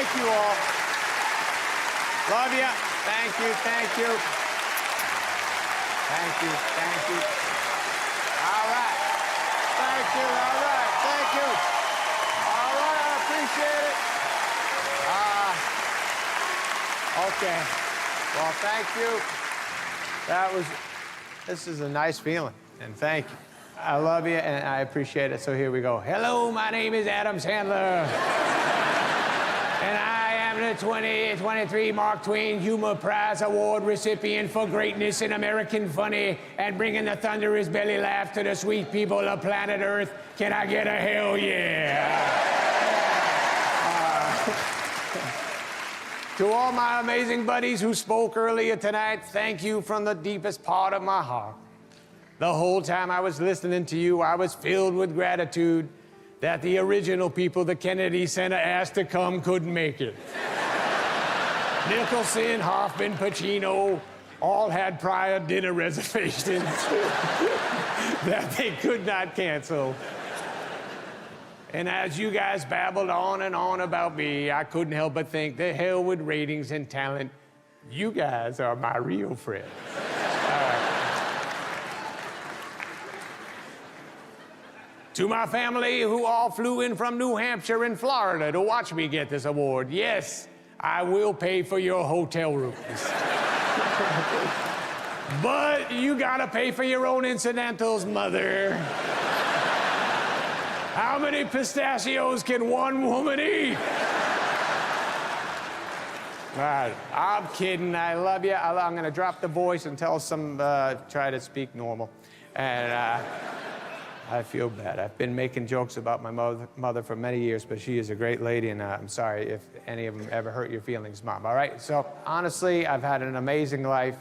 Thank you all. Love you. Thank you, thank you. Thank you, thank you. All right. Thank you, all right, thank you. All right, I appreciate it. Okay. Well, thank you. This is a nice feeling, and thank you. I love you, and I appreciate it, so here we go. Hello, my name is Adam Sandler. And I am the 2023 Mark Twain Humor Prize Award recipient for greatness in American funny and bringing the thunderous belly laugh to the sweet people of planet Earth. Can I get a hell yeah? To all my amazing buddies who spoke earlier tonight, thank you from the deepest part of my heart. The whole time I was listening to you, I was filled with gratitude that the original people the Kennedy Center asked to come couldn't make it. Nicholson, Hoffman, Pacino all had prior dinner reservations that they could not cancel. And as you guys babbled on and on about me, I couldn't help but think, the hell with ratings and talent. You guys are my real friends. To my family who all flew in from New Hampshire and Florida to watch me get this award, yes, I will pay for your hotel rooms. But you gotta pay for your own incidentals, mother. How many pistachios can one woman eat? I'm kidding, I love you. I'm gonna drop the voice and try to speak normal. And I feel bad. I've been making jokes about my mother for many years, but she is a great lady, and I'm sorry if any of them ever hurt your feelings, Mom, all right? So, honestly, I've had an amazing life.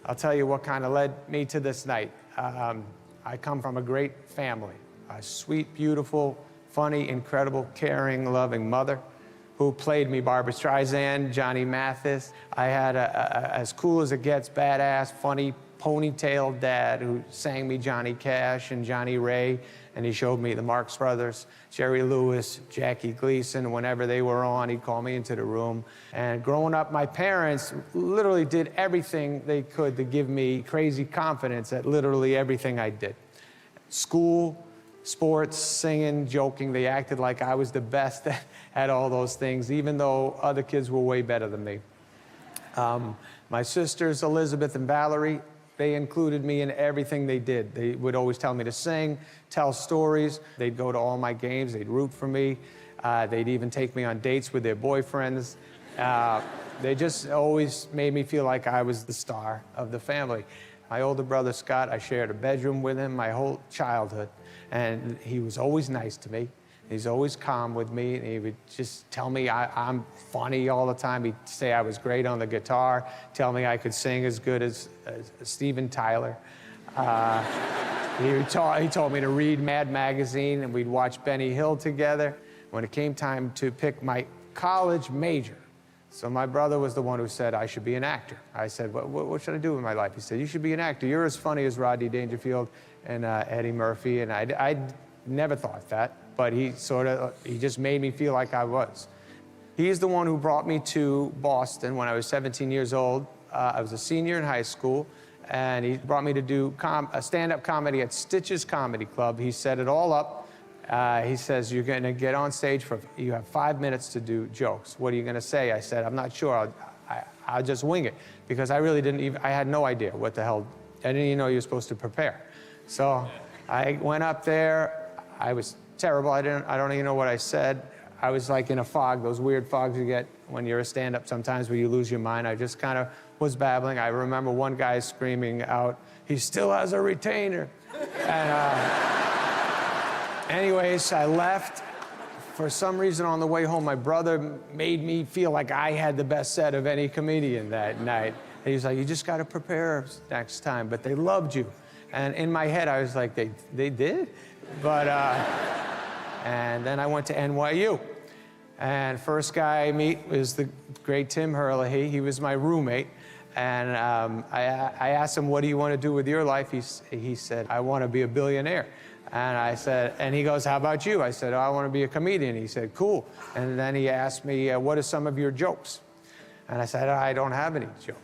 I'll tell you what kind of led me to this night. I come from a great family, a sweet, beautiful, funny, incredible, caring, loving mother who played me Barbra Streisand, Johnny Mathis. I had as cool as it gets, badass, funny, ponytail dad who sang me Johnny Cash and Johnny Ray, and he showed me the Marx Brothers, Jerry Lewis, Jackie Gleason. Whenever they were on, he'd call me into the room. And growing up, my parents literally did everything they could to give me crazy confidence at literally everything I did. School, sports, singing, joking, they acted like I was the best at all those things, even though other kids were way better than me. My sisters, Elizabeth and Valerie, they included me in everything they did. They would always tell me to sing, tell stories. They'd go to all my games. They'd root for me. They'd even take me on dates with their boyfriends. They just always made me feel like I was the star of the family. My older brother, Scott, I shared a bedroom with him my whole childhood, and he was always nice to me. He's always calm with me, and he would just tell me I'm funny all the time. He'd say I was great on the guitar, tell me I could sing as good as Steven Tyler. He told me to read Mad Magazine, and we'd watch Benny Hill together. When it came time to pick my college major, so my brother was the one who said I should be an actor. I said, what should I do with my life? He said, you should be an actor. You're as funny as Rodney Dangerfield and Eddie Murphy, and I never thought that. But he just made me feel like I was. He's the one who brought me to Boston when I was 17 years old. I was a senior in high school, and he brought me to do a stand-up comedy at Stitch's Comedy Club. He set it all up. He says, you're gonna get on stage you have 5 minutes to do jokes. What are you gonna say? I said, I'm not sure, I'll just wing it. Because I really I had no idea what the hell, I didn't even know you were supposed to prepare. So I went up there, I was terrible. I don't even know what I said. I was like in a fog, those weird fogs you get when you're a stand-up sometimes where you lose your mind. I just kind of was babbling. I remember one guy screaming out, he still has a retainer. And anyways, I left. For some reason on the way home, my brother made me feel like I had the best set of any comedian that night. And he was like, you just got to prepare next time. But they loved you. And in my head, I was like, they did? But, and then I went to NYU. And first guy I meet was the great Tim Herlihy. He was my roommate. And I asked him, what do you want to do with your life? He said, I want to be a billionaire. And I said, and he goes, how about you? I said, oh, I want to be a comedian. He said, cool. And then he asked me, what are some of your jokes? And I said, I don't have any jokes.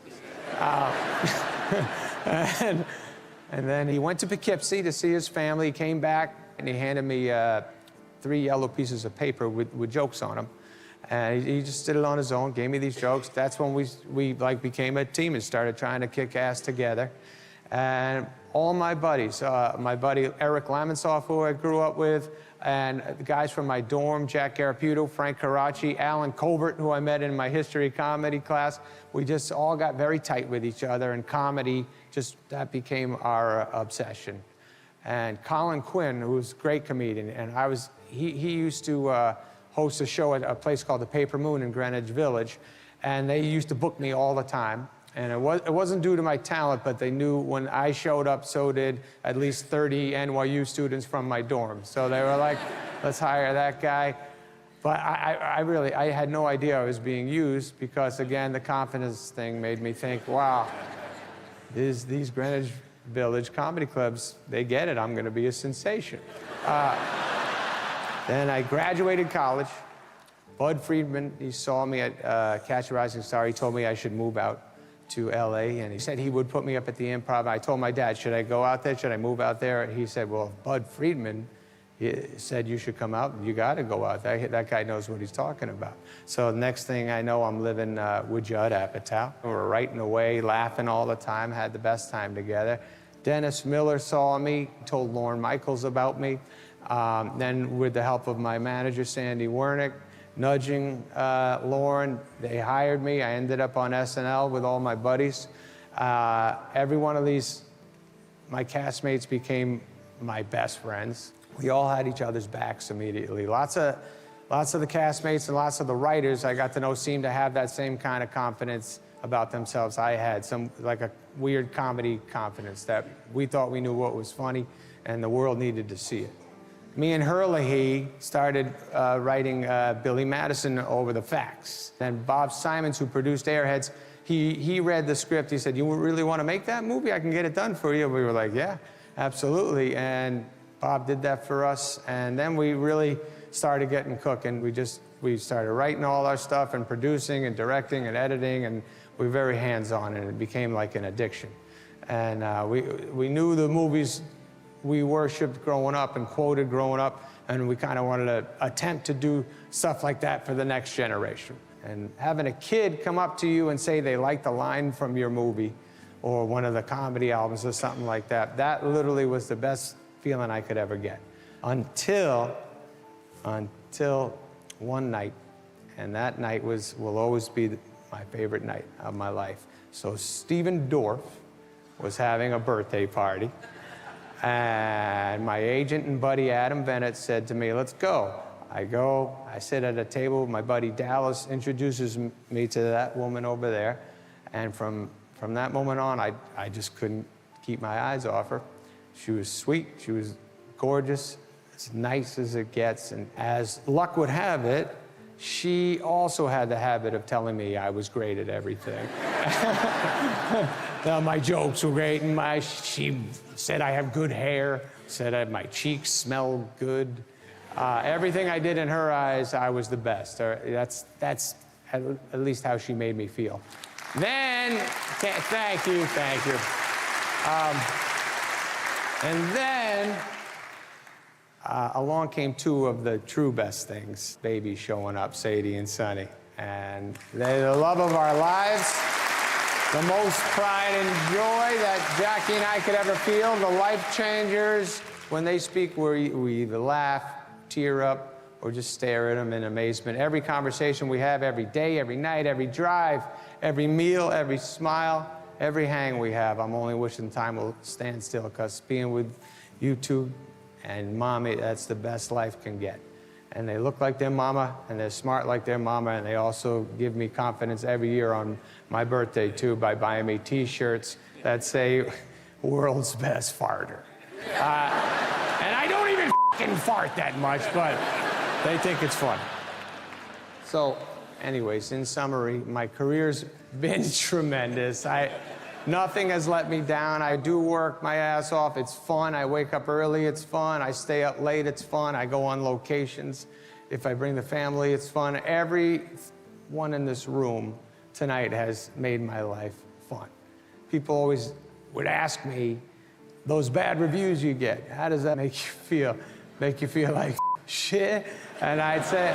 And then he went to Poughkeepsie to see his family. He came back and he handed me 3 yellow pieces of paper with jokes on them. And he just did it on his own, gave me these jokes. That's when we like became a team and started trying to kick ass together. And all my buddies, my buddy Eric Lamonsoff, who I grew up with, and the guys from my dorm, Jack Garaputo, Frank Caracci, Alan Colbert, who I met in my history comedy class, we just all got very tight with each other, and comedy, that became our obsession. And Colin Quinn, who's a great comedian, and he used to host a show at a place called the Paper Moon in Greenwich Village, and they used to book me all the time. And it wasn't due to my talent, but they knew when I showed up, so did at least 30 NYU students from my dorm. So they were like, let's hire that guy. But I had no idea I was being used because, again, the confidence thing made me think, wow, these Greenwich Village comedy clubs, they get it. I'm going to be a sensation. Then I graduated college. Bud Friedman, he saw me at Catch a Rising Star. He told me I should move out to LA, and he said he would put me up at the Improv. I told my dad, should I go out there? Should I move out there? And he said, well, Bud Friedman said you should come out. You got to go out there. That guy knows what he's talking about. So the next thing I know, I'm living with Judd Apatow. We were writing away, laughing all the time, had the best time together. Dennis Miller saw me, told Lorne Michaels about me. Then with the help of my manager, Sandy Wernick, nudging Lorne, they hired me. I ended up on SNL with all my buddies. Every one of these, my castmates became my best friends. We all had each other's backs immediately. Lots of the castmates and lots of the writers I got to know seemed to have that same kind of confidence about themselves I had, like a weird comedy confidence that we thought we knew what was funny and the world needed to see it. Me and Herlihy started writing Billy Madison over the facts. Then Bob Simons, who produced Airheads, he read the script. He said, you really want to make that movie? I can get it done for you. We were like, yeah, absolutely. And Bob did that for us. And then we really started getting cooking. We started writing all our stuff and producing and directing and editing, and we were very hands-on, and it became like an addiction. And we knew the movies we worshipped growing up and quoted growing up, and we kind of wanted to attempt to do stuff like that for the next generation. And having a kid come up to you and say they like the line from your movie or one of the comedy albums or something like that, that literally was the best feeling I could ever get. Until one night, and that night will always be my favorite night of my life. So Stephen Dorff was having a birthday party. And my agent and buddy Adam Bennett said to me, let's go. I go, I sit at a table, my buddy Dallas introduces me to that woman over there. And from that moment on, I just couldn't keep my eyes off her. She was sweet, she was gorgeous, as nice as it gets. And as luck would have it, she also had the habit of telling me I was great at everything. My jokes were great, and she said I have good hair, said my cheeks smell good. Everything I did in her eyes, I was the best. That's at least how she made me feel. Then, thank you. And then, along came 2 of the true best things. Babies showing up, Sadie and Sonny. And they're the love of our lives, the most pride and joy that Jackie and I could ever feel, the life changers. When they speak, we either laugh, tear up, or just stare at them in amazement. Every conversation we have every day, every night, every drive, every meal, every smile, every hang we have, I'm only wishing time will stand still, because being with you 2 and Mommy, that's the best life can get. And they look like their mama, and they're smart like their mama, and they also give me confidence every year on my birthday, too, by buying me T-shirts that say, world's best farter. And I don't even f***ing fart that much, but they think it's fun. So, anyways, in summary, my career's been tremendous. Nothing has let me down. I do work my ass off. It's fun. I wake up early. It's fun. I stay up late. It's fun. I go on locations. If I bring the family, it's fun. Everyone in this room tonight has made my life fun. People always would ask me, those bad reviews you get, how does that make you feel? Make you feel like shit? And I'd say,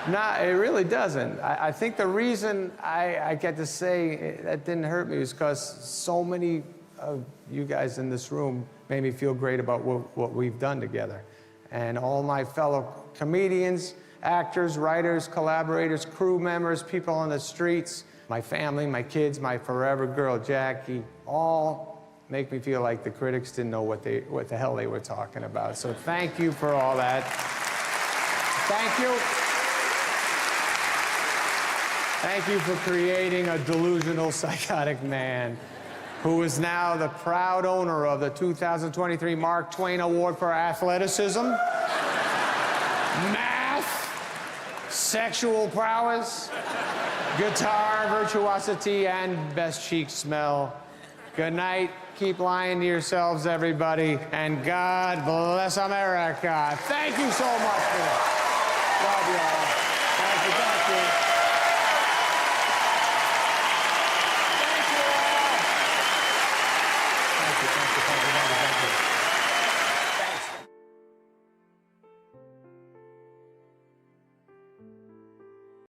nah, it really doesn't. I think the reason I get to say that didn't hurt me is because so many of you guys in this room made me feel great about what we've done together. And all my fellow comedians, actors, writers, collaborators, crew members, people on the streets, my family, my kids, my forever girl, Jackie, all make me feel like the critics didn't know what the hell they were talking about. So thank you for all that. Thank you. Thank you for creating a delusional, psychotic man who is now the proud owner of the 2023 Mark Twain Award for Athleticism, math, sexual prowess, guitar virtuosity, and best cheek smell. Good night. Keep lying to yourselves, everybody, and God bless America. Thank you so much for that. Love you all.